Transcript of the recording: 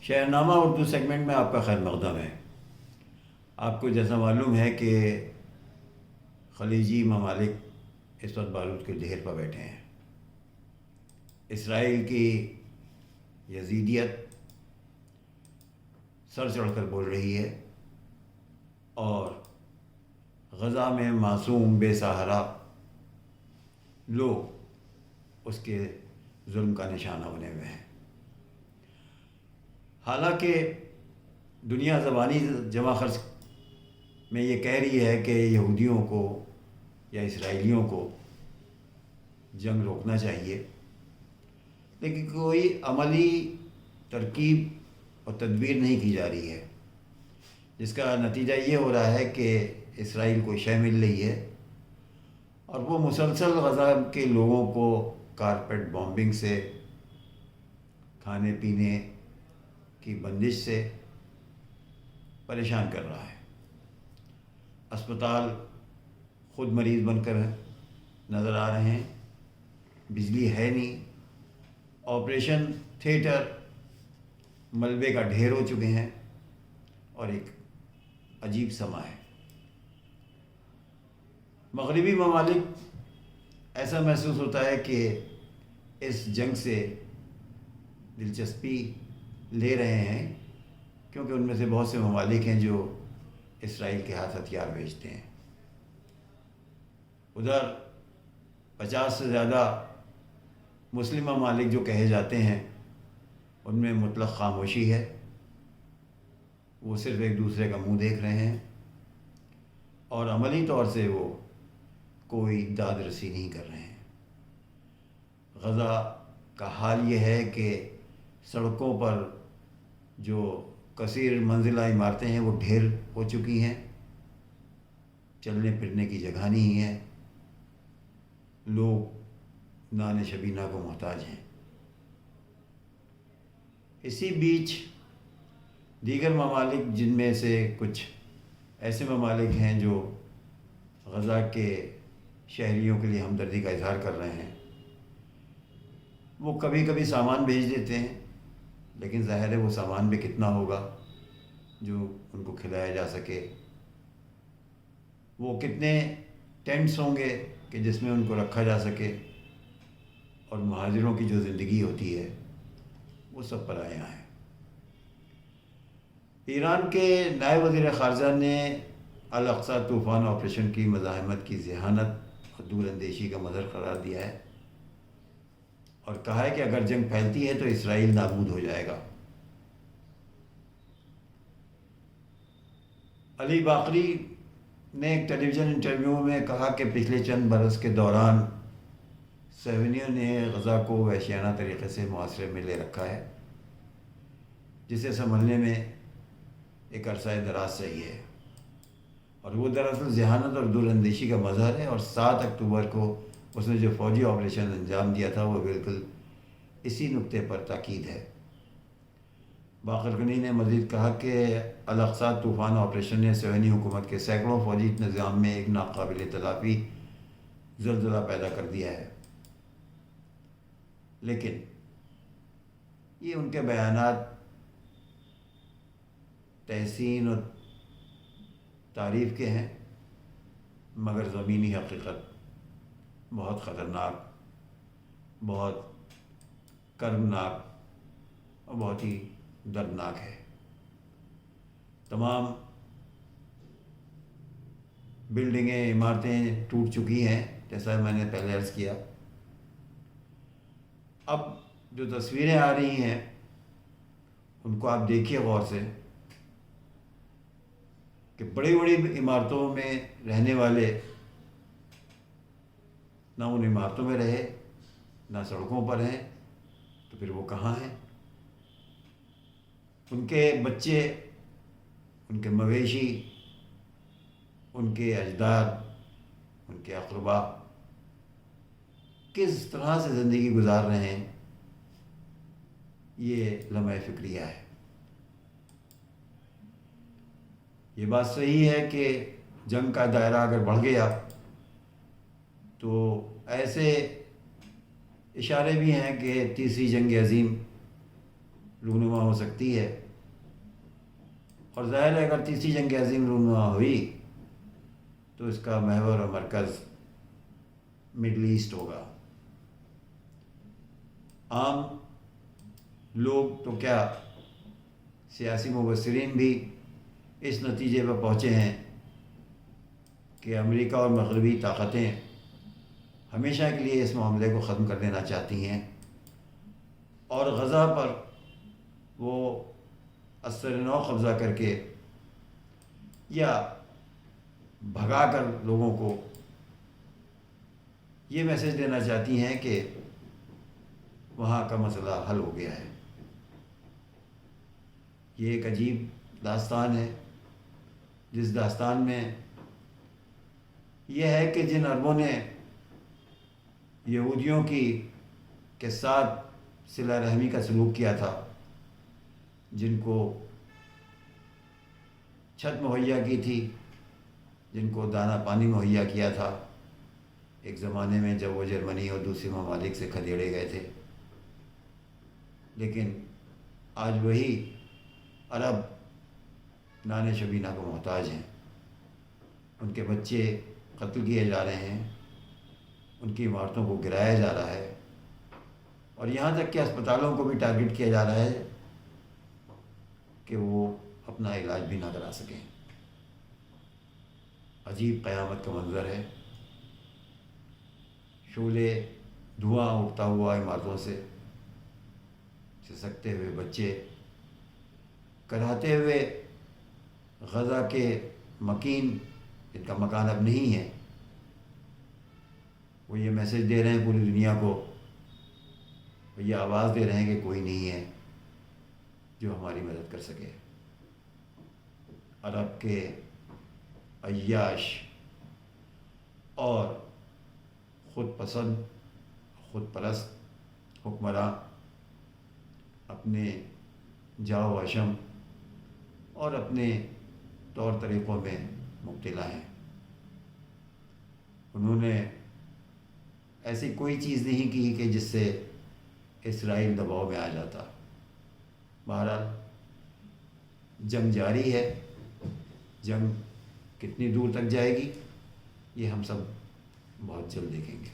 شہرنامہ Urdu segment میں آپ کا خیر مقدم ہے۔ آپ کو جیسا معلوم ہے کہ خلیجی ممالک اس وقت بارود کے ڈھیر پر بیٹھے ہیں۔ اسرائیل کی یزیدیت سر چڑھ کر بول رہی ہے اور غزہ میں معصوم بے سہارا لوگ اس کے ظلم کا نشانہ بنے ہوئے ہیں۔ حالانکہ دنیا زبانی جمع خرچ میں یہ کہہ رہی ہے کہ یہودیوں کو یا اسرائیلیوں کو جنگ روکنا چاہیے، لیکن کوئی عملی ترکیب اور تدبیر نہیں کی جا رہی ہے، جس کا نتیجہ یہ ہو رہا ہے کہ اسرائیل کو شے مل رہی ہے اور وہ مسلسل غزہ کے لوگوں کو کارپیٹ بامبنگ سے، کھانے پینے کی بندش سے پریشان کر رہا ہے۔ اسپتال خود مریض بن کر نظر آ رہے ہیں، بجلی ہے نہیں، آپریشن تھیٹر ملبے کا ڈھیر ہو چکے ہیں اور ایک عجیب سما ہے۔ مغربی ممالک ایسا محسوس ہوتا ہے کہ اس جنگ سے دلچسپی لے رہے ہیں، کیونکہ ان میں سے بہت سے ممالک ہیں جو اسرائیل کے ہاتھ ہتھیار بھیجتے ہیں۔ ادھر 50 سے زیادہ مسلم ممالک جو کہے جاتے ہیں ان میں مطلق خاموشی ہے، وہ صرف ایک دوسرے کا منہ دیکھ رہے ہیں اور عملی طور سے وہ کوئی داد رسی نہیں کر رہے ہیں۔ غزہ کا حال یہ ہے کہ سڑکوں پر جو کثیر منزلہ عمارتیں ہیں وہ ڈھیر ہو چکی ہیں، چلنے پھرنے کی جگہ نہیں ہے، لوگ نان شبینہ کو محتاج ہیں۔ اسی بیچ دیگر ممالک، جن میں سے کچھ ایسے ممالک ہیں جو غزہ کے شہریوں کے لیے ہمدردی کا اظہار کر رہے ہیں، وہ کبھی کبھی سامان بھیج دیتے ہیں، لیکن ظاہر ہے وہ سامان بھی کتنا ہوگا جو ان کو کھلایا جا سکے، وہ کتنے ٹینٹس ہوں گے کہ جس میں ان کو رکھا جا سکے، اور مہاجروں کی جو زندگی ہوتی ہے وہ سب پرایہ ہیں۔ ایران کے نائب وزیر خارجہ نے الاقصی طوفان آپریشن کی مزاحمت کی ذہانت اور دور اندیشی کا مظہر قرار دیا ہے اور کہا ہے کہ اگر جنگ پھیلتی ہے تو اسرائیل نابود ہو جائے گا۔ علی باقری نے ایک ٹیلی ویژن انٹرویو میں کہا کہ پچھلے چند برس کے دوران صہیونیوں نے غزہ کو وحشیانہ طریقے سے محاصرے میں لے رکھا ہے، جسے سنبھلنے میں ایک عرصہ دراز صحیح ہے، اور وہ دراصل ذہانت اور دور اندیشی کا مظہر ہے، اور 7 اکتوبر کو اس نے جو فوجی آپریشن انجام دیا تھا وہ بالکل اسی نقطے پر تاکید ہے۔ باقرگنی نے مزید کہا کہ الاقصی طوفان آپریشن نے صہیونی حکومت کے سینکڑوں فوجی نظام میں ایک ناقابل تلافی زلزلہ پیدا کر دیا ہے، لیکن یہ ان کے بیانات تحسین اور تعریف کے ہیں، مگر زمینی حقیقت بہت خطرناک، بہت کربناک اور بہت ہی دردناک ہے۔ تمام بلڈنگیں، عمارتیں ٹوٹ چکی ہیں، جیسا میں نے پہلے عرض کیا۔ اب جو تصویریں آ رہی ہیں ان کو آپ دیکھیے غور سے کہ بڑی بڑی عمارتوں میں رہنے والے نہ ان عمارتوں میں رہے، نہ سڑکوں پر ہیں، تو پھر وہ کہاں ہیں؟ ان کے بچے، ان کے مویشی، ان کے اجداد، ان کے اقربا کس طرح سے زندگی گزار رہے ہیں، یہ لمحہ فکریہ ہے۔ یہ بات صحیح ہے کہ جنگ کا دائرہ اگر بڑھ گیا تو ایسے اشارے بھی ہیں کہ تیسری جنگ عظیم رونما ہو سکتی ہے، اور ظاہر ہے اگر تیسری جنگ عظیم رونما ہوئی تو اس کا محور اور مرکز مڈل ایسٹ ہوگا۔ عام لوگ تو کیا، سیاسی مبصرین بھی اس نتیجے پر پہنچے ہیں کہ امریکہ اور مغربی طاقتیں ہمیشہ کے لیے اس معاملے کو ختم کر دینا چاہتی ہیں، اور غزہ پر وہ اثر نو قبضہ کر کے یا بھگا کر لوگوں کو یہ میسج دینا چاہتی ہیں کہ وہاں کا مسئلہ حل ہو گیا ہے۔ یہ ایک عجیب داستان ہے، جس داستان میں یہ ہے کہ جن عربوں نے یہودیوں کے ساتھ صلہ رحمی کا سلوک کیا تھا، جن کو چھت مہیا کی تھی، جن کو دانہ پانی مہیا کیا تھا ایک زمانے میں جب وہ جرمنی اور دوسرے ممالک سے کھدیڑے گئے تھے، لیکن آج وہی عرب نان شبینہ کو محتاج ہیں۔ ان کے بچے قتل کیے جا رہے ہیں، ان کی عمارتوں کو گرایا جا رہا ہے، اور یہاں تک کہ اسپتالوں کو بھی ٹارگٹ کیا جا رہا ہے کہ وہ اپنا علاج بھی نہ کرا سکیں۔ عجیب قیامت کا منظر ہے، شعلے دھواں اٹھتا ہوا عمارتوں سے، سسکتے ہوئے بچے، کراہتے ہوئے غزہ کے مکین جن کا مکان اب نہیں ہے، وہ یہ میسج دے رہے ہیں پوری دنیا کو، وہ یہ آواز دے رہے ہیں کہ کوئی نہیں ہے جو ہماری مدد کر سکے۔ عرب کے عیاش اور خود پسند، خود پرست حکمراں اپنے جاؤ وشم اور اپنے طور طریقوں میں مبتلا ہیں۔ انہوں نے ایسی کوئی چیز نہیں کی کہ جس سے اسرائیل دباؤ میں آ جاتا۔ بہرحال جنگ جاری ہے، جنگ کتنی دور تک جائے گی یہ ہم سب بہت جلد دیکھیں گے۔